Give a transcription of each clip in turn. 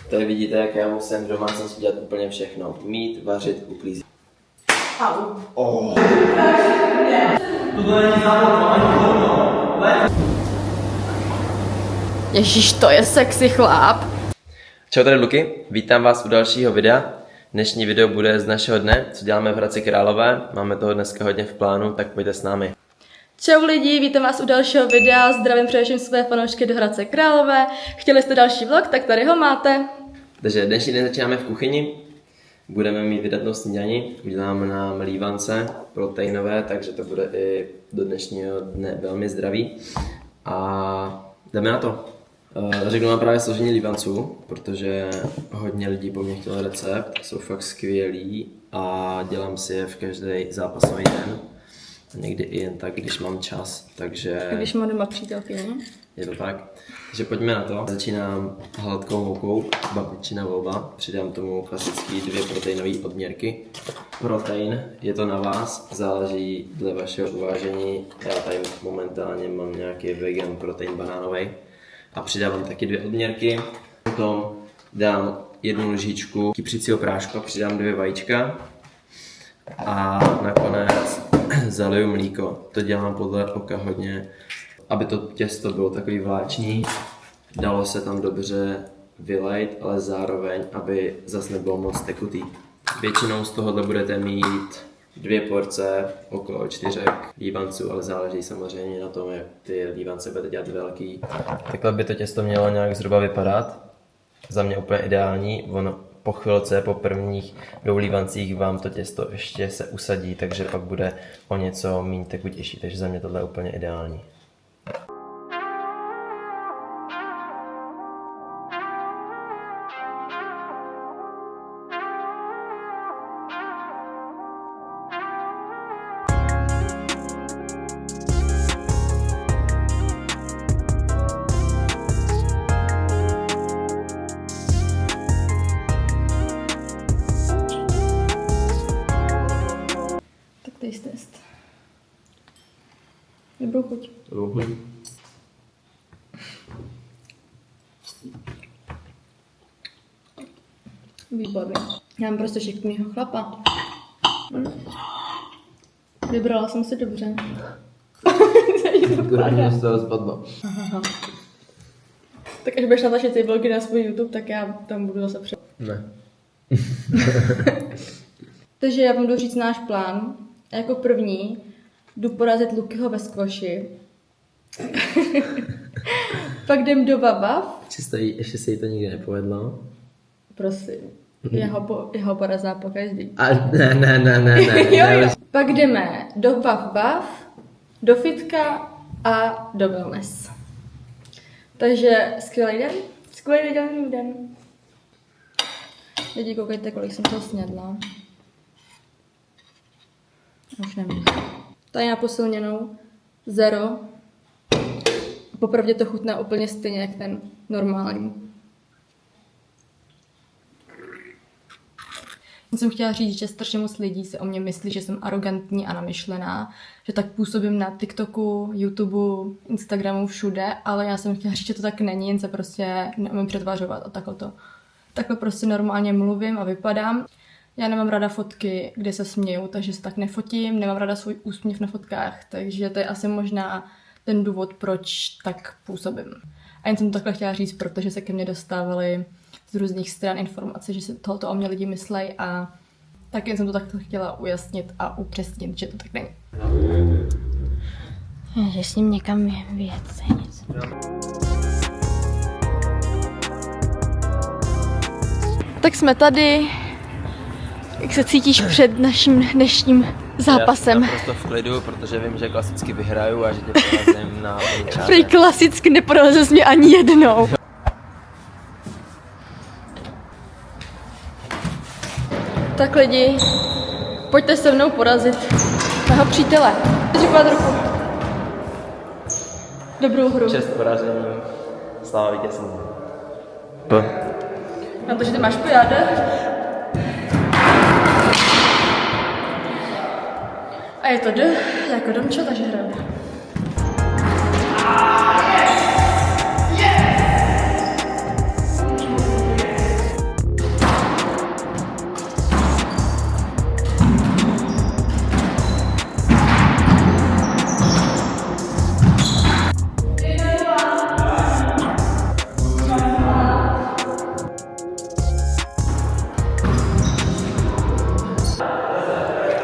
Tady vidíte, jak já musím v domácnosti dělat úplně všechno. Mít, vařit, uklízet. Au. Oh. Ježíš, to je sexy chlap. Čau, tady Luky, vítám vás u dalšího videa. Dnešní video bude z našeho dne, co děláme v Hradci Králové. Máme toho dneska hodně v plánu, tak pojďte s námi. Čau lidi, vítám vás u dalšího videa, zdravím především své fanoušky do Hradce Králové. Chtěli jste další vlog, tak tady ho máte. Takže dnešní den začínáme v kuchyni. Budeme mít vydatnou snídani, uděláme nám lívance proteinové, takže to bude i do dnešního dne velmi zdravý. A jdeme na to. Řeknu vám právě složení lívanců, protože hodně lidí po mně chtělo recept, jsou fakt skvělí a dělám si je v každý zápasový den. A někdy i jen tak, když mám čas, takže... Když mám doma přítelkyni. Je to tak. Takže pojďme na to. Začínám hladkou moukou, babičina volba. Přidám tomu klasický 2 proteinové odměrky. Protein, je to na vás, záleží dle vašeho uvážení. Já tady momentálně mám nějaký vegan protein banánový. A přidávám taky 2 odměrky. Potom dám 1 lžičku kypřicího prášku, přidám 2 vajíčka. A nakonec zaliju mlíko. To dělám podle oka hodně, aby to těsto bylo takový vláční. Dalo se tam dobře vylejt, ale zároveň, aby zase nebylo moc tekutý. Většinou z tohohle budete mít 2 porce, okolo 4 lívanců, ale záleží samozřejmě na tom, jak ty lívance budete dělat velký. Takhle by to těsto mělo nějak zhruba vypadat. Za mě úplně ideální. Ono po chvilce, po prvních 2 lívancích vám to těsto ještě se usadí, takže pak bude o něco méně tekutější, takže za mě tohle je úplně ideální. Taste test. Dobrou chuť. Výborný. Já mám prostě šikovnýho chlapa. Vybrala jsem si dobře. Z toho spadlo. Tak až budeš natáčet ty vlogy na svůj YouTube, tak já tam budu zase před. Ne. Takže já vám jdu říct náš plán. Jako první jdu porazit Lukyho ve squashi. Pak jdem do Vabav. Ještě se jí to nikdy nepovedlo. Prosím. Jeho porazá po každý. A ne. Jo. Pak jdeme do Vav, do fitka a do wellness. Takže skvělý den. Lidi, koukejte, kolik jsem toho snědla. Už nemůžu. Tady na posilněnou 0. Popravdě to chutná úplně stejně jak ten normální. Já jsem chtěla říct, že strašně moc lidí se o mě myslí, že jsem arrogantní a namyšlená, že tak působím na TikToku, YouTubeu, Instagramu, všude, ale já jsem chtěla říct, že to tak není, jen se prostě neumím přetvařovat a takhle prostě normálně mluvím a vypadám. Já nemám ráda fotky, kde se směju, takže se tak nefotím, nemám ráda svůj úsměv na fotkách, takže to je asi možná ten důvod, proč tak působím. A jen jsem to takhle chtěla říct, protože se ke mně dostávaly z různých stran informace, že se tohoto o mě lidi myslejí a tak jen jsem to takhle chtěla ujasnit a upřesnit, že to tak není. Že s ním někam vyjet, nic. Tak jsme tady. Jak se cítíš před naším dnešním zápasem? Já jsem naprosto v klidu, protože vím, že klasicky vyhraju a že tě porazím na čáře. Prý klasicky neporazil jsi mě ani jednou. Tak lidi, pojďte se mnou porazit mého přítele. Říkat ruku. Dobrou hru. 6 poražení, sláva vítězství. Na to, že ty máš pojáde. A je to D, jako Domčo, takže hrajeme.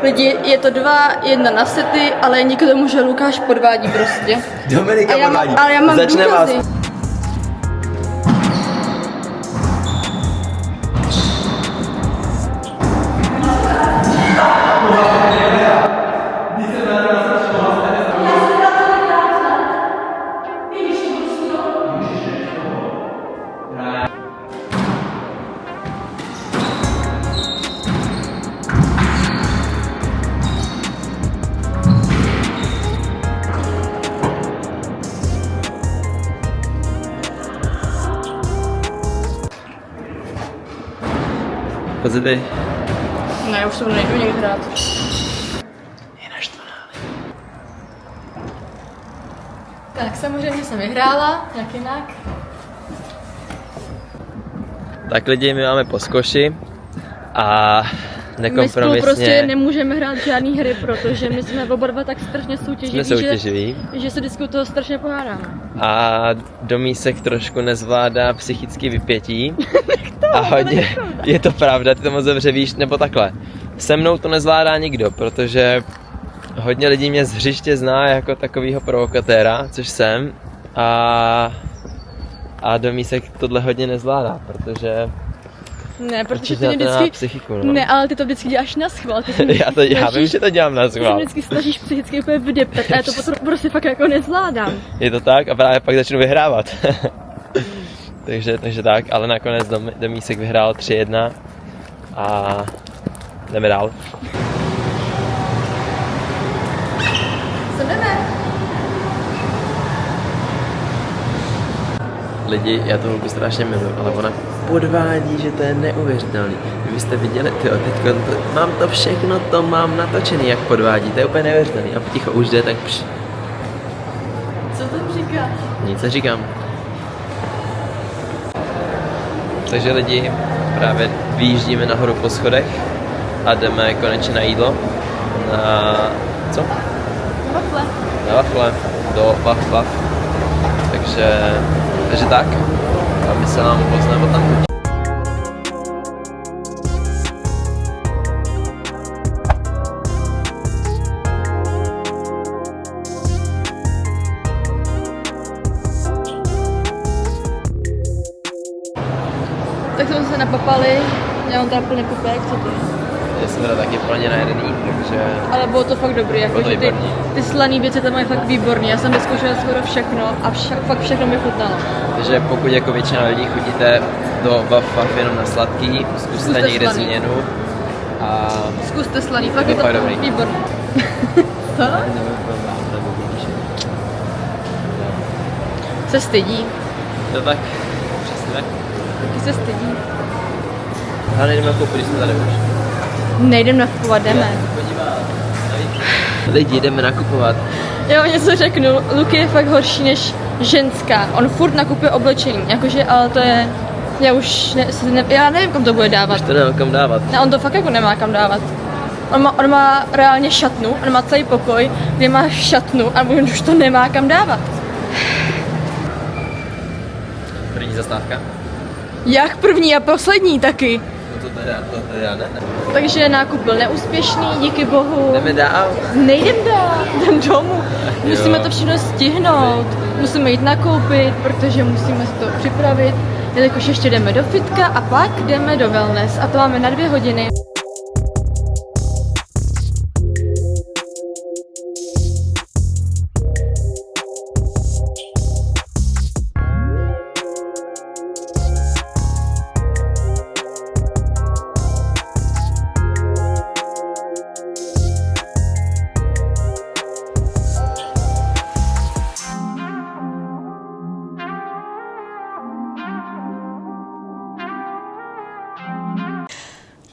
Lidi, je to 2-1 na sety, ale díky tomu, že Lukáš podvádí prostě. Dominika podvádí. Ale já mám Začne důkazy. vás. Pojď ty. Ne, už to nejdu někdy hrát. Je naštvaná. Tak samozřejmě jsem vyhrála, jak jinak. Tak lidi, my máme po zkoši a My spolu nekompromisně prostě nemůžeme hrát žádný hry, protože my jsme oba dva tak strašně soutěživí, jsme soutěživí že se vždycky u toho strašně pohádáme. a Domísek trošku nezvládá psychické vypětí a hodně, je to pravda, ty to moc dobře víš, nebo takhle. Se mnou to nezvládá nikdo, protože hodně lidí mě z hřiště zná jako takovýho provokatéra, což jsem, a Domísek tohle hodně nezvládá, protože Ne, protože určitě ty mě na to má vždycky... psychiku, no. Ne, ale ty to vždycky děláš na schvál. Já vím, že to dělám na Ty se schvál. vždycky snažíš psychicky úplně vydeptat a já to potom prostě fakt jako nezvládám. Je to tak a právě pak začnu vyhrávat. takže tak, ale nakonec Domísek vyhrál 3-1 a jdeme dál. Co jdeme? Lidi, já toho holku strašně miluji, ale ona podvádí, že to je neuvěřitelný. Vy byste viděli, mám to všechno, to mám natočený, jak podvádí, to je úplně neuvěřitelný. A poticho už jde, tak Co to říkáš? nic neříkám. Takže lidi, právě vyjíždíme nahoru po schodech a jdeme konečně na jídlo. Na co? Wafle. Na wafle, do Waf. Takže tak. A my se vám poznáme tam. Tak jsme se napapali, já mám tam plně pupek, co ty? Já jsem teda taky plně najedený, takže Ale bylo to fakt dobrý, Bylo to jakože výborný. ty slaný věci tam mají fakt výborný. Já jsem vyzkoušela skoro všechno a fakt všechno mi chutnalo. Takže pokud jako většina lidí chodíte do Waf jenom na sladký, zkuste Zkuste někde slaný. změnu. A Zkuste slaný, fakt Je je to fakt dobrý. výborný. Co? Se stydí. To tak, přesně tak. Taky se stydí. Ale jdeme koupit, když jsme tady už. Nejdem nakupovat, jdeme. Lidi, jdeme nakupovat. Já vám něco řeknu, Luky je fakt horší než ženská. On furt nakupuje oblečení, jakože, ale to je... Já nevím, kam to bude dávat. Už to nemám kam dávat. Ne, on to fakt jako nemá kam dávat. On má reálně šatnu, on má celý pokoj, kde má šatnu a on už to nemá kam dávat. První zastávka. Jak první a poslední taky. No to teda ne. Takže nákup byl neúspěšný, díky bohu. Jdeme dál. Nejdem dál, jdem domů. Musíme Jo. to všechno stihnout. Musíme jít nakoupit, protože musíme si to připravit. Jelikož ještě jdeme do fitka a pak jdeme do wellness. A to máme na 2 hodiny.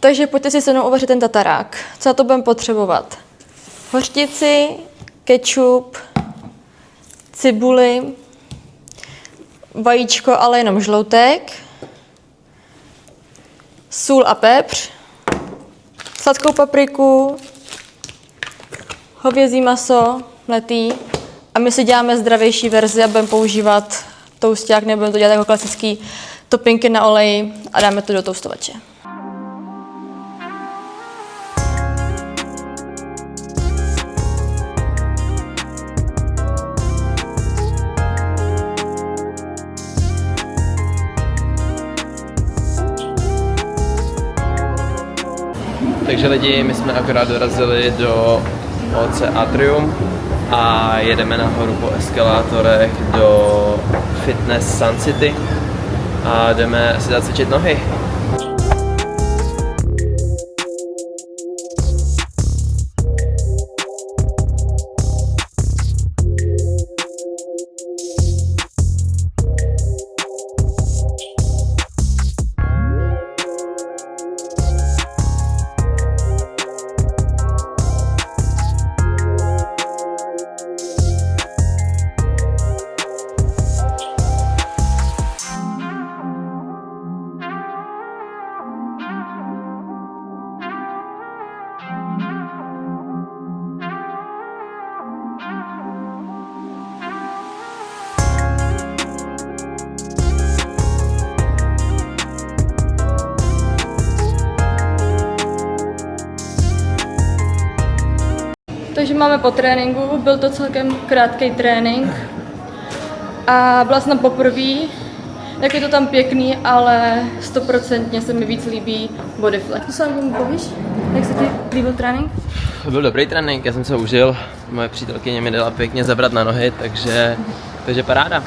Takže pojďte si se mnou uvařit ten tatarák. Co na to budeme potřebovat? Hořčici, kečup, cibuli, vajíčko, ale jenom žloutek, sůl a pepř, sladkou papriku, hovězí maso, mletý. A my si děláme zdravější verzi a budeme používat tousták, nebudeme to dělat jako klasický topinky na oleji a dáme to do toustovače. Takže lidi, my jsme akorát dorazili do OC Atrium a jedeme nahoru po eskalátorech do Fitness Sun City a jdeme si zacvičit nohy. Takže máme po tréninku, byl to celkem krátký trénink a byla jsem tam poprvé, tak je to tam pěkný, ale 100% se mi víc líbí bodyflex. Co se vám povíš? Jak se ti líbil trénink? Byl dobrý trénink, já jsem se užil, moje přítelkyně mi dala pěkně zabrat na nohy, takže paráda.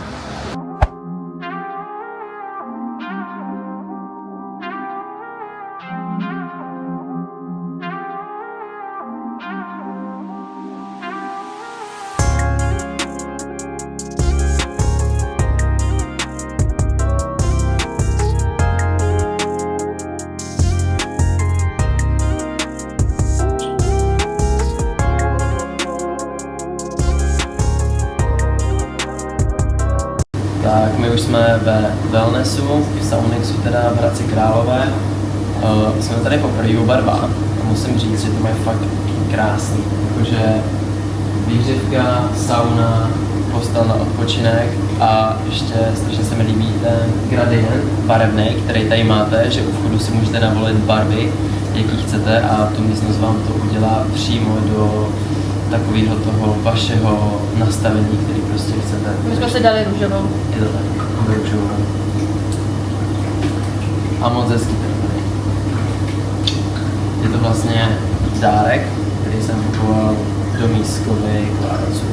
Tak my už jsme ve wellnessu, v Saunixu teda v Hradci Králové. Jsme tady poprvé oba dva a musím říct, že to mají fakt krásný. Jakože výřivka, sauna, postel na odpočinek a ještě strašně se mi líbí ten gradient barevný, který tady máte, že u vchodu si můžete navolit barvy, jaký chcete a tu místnost vám to udělá přímo do takového toho vašeho nastavení, který prostě chcete. My jsme si dali růžovou. Je to tak, růžovou. A moc hezký ten. Je to vlastně dárek, který jsem kupoval do Mískovy Kláraců.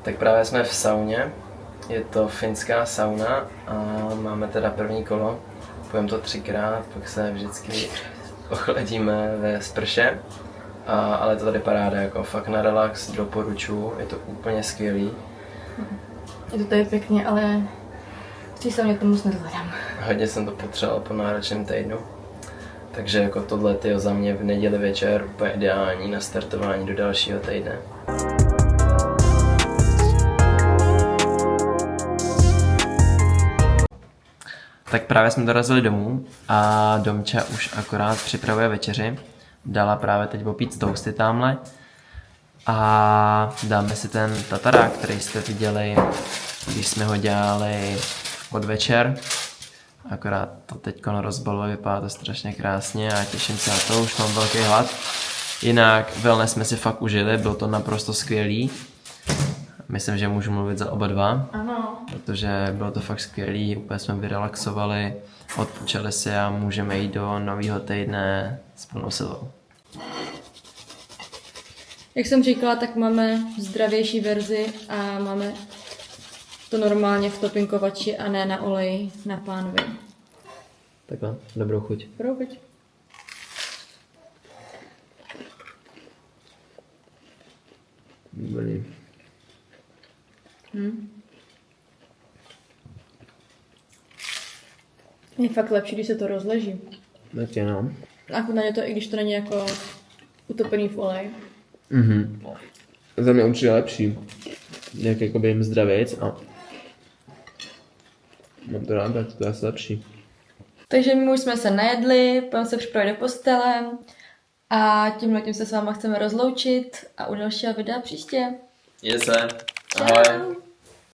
Tak právě jsme v sauně, je to finská sauna a máme teda první kolo, půjdeme to 3krát, pak se vždycky ochladíme ve sprše, ale to tady paráda, jako fakt na relax, doporučuji, je to úplně skvělý. Je to tady pěkně, ale v sauně to moc nezvládám. Hodně jsem to potřeboval po náročném týdnu, takže jako tohle je za mě v neděli večer úplně ideální na startování do dalšího týdne. Tak právě jsme dorazili domů a Domča už akorát připravuje večeři. Dala právě teď opít toasty tamhle. A dáme si ten tatarák, který jste viděli, když jsme ho dělali podvečer. Akorát to teď rozbaluje, vypadá to strašně krásně a těším se na to, už mám velký hlad. Jinak wellness jsme si fakt užili, bylo to naprosto skvělý. Myslím, že můžu mluvit za oba dva, ano. Protože bylo to fakt skvělý, úplně jsme vyrelaxovali, odpočali si a můžeme jít do nového týdne s plnou silou. Jak jsem říkala, tak máme zdravější verzi a máme to normálně v topinkovači a ne na oleji na pánvi. Takhle, dobrou chuť. Dobrou chuť. Dobrý. Je fakt lepší, když se to rozleží. Tak je no. A chutná je to, i když to není jako utopený v oleji. Za mě určitě lepší. Jak jakoby jim zdravějc a mám to rád, tak to je asi lepší. Takže my už jsme se najedli, pojďme se připravit do postele a tímhletím se s váma chceme rozloučit a u dalšího videa příště. Je se. Čau.